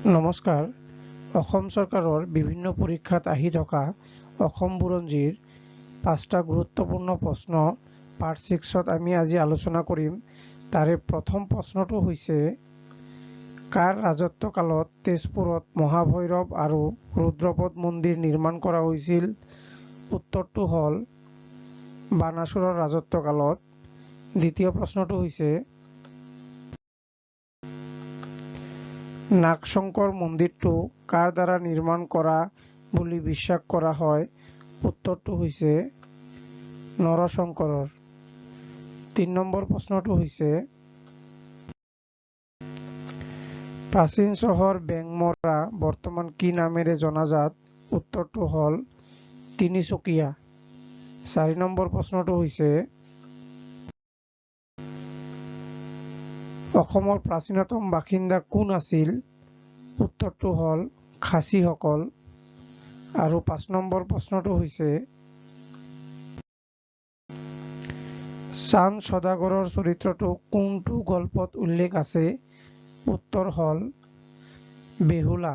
নমস্কাৰ। অসম চৰকাৰৰ বিভিন্ন পৰীক্ষাত আহি থকা অসম বুৰঞ্জীৰ ৫টা গুৰুত্বপূৰ্ণ প্ৰশ্ন পাৰ্ট 6ত আমি আজি আলোচনা কৰিম। তাৰে প্ৰথম প্ৰশ্নটো হৈছে, কাৰ ৰাজত্ব কালত তেজপুৰত মহাভৈৰৱ আৰু ৰুদ্ৰপদ মন্দিৰ নিৰ্মাণ কৰা হৈছিল? উত্তৰটো হ'ল বানাসুৰৰ ৰাজত্ব কালত। দ্বিতীয় প্ৰশ্নটো হৈছে, নাগশংকৰ মন্দিৰটো কাৰ দ্বাৰা নিৰ্মাণ কৰা বুলি বিশ্বাস কৰা হয়? উত্তৰটো হৈছে নৰশংকৰৰ। ৩ নম্বৰ প্ৰশ্নটো হৈছে, প্ৰাচীন চহৰ বেংমৰা বৰ্তমান কি নামেৰে জনাজাত? উত্তৰটো হ'ল তিনিচুকীয়া। ৪ নম্বৰ প্ৰশ্নটো হৈছে, অসমৰ প্ৰাচীনতম বাসিন্দা কোন আছিল? উত্তৰটো হ'ল খাচীসকল। আৰু ৫ নম্বৰ প্ৰশ্নটো হৈছে, চান্দ সদাগৰৰ চৰিত্ৰটো কোনটো গল্পত উল্লেখ আছে? উত্তৰ হ'ল বেহুলা।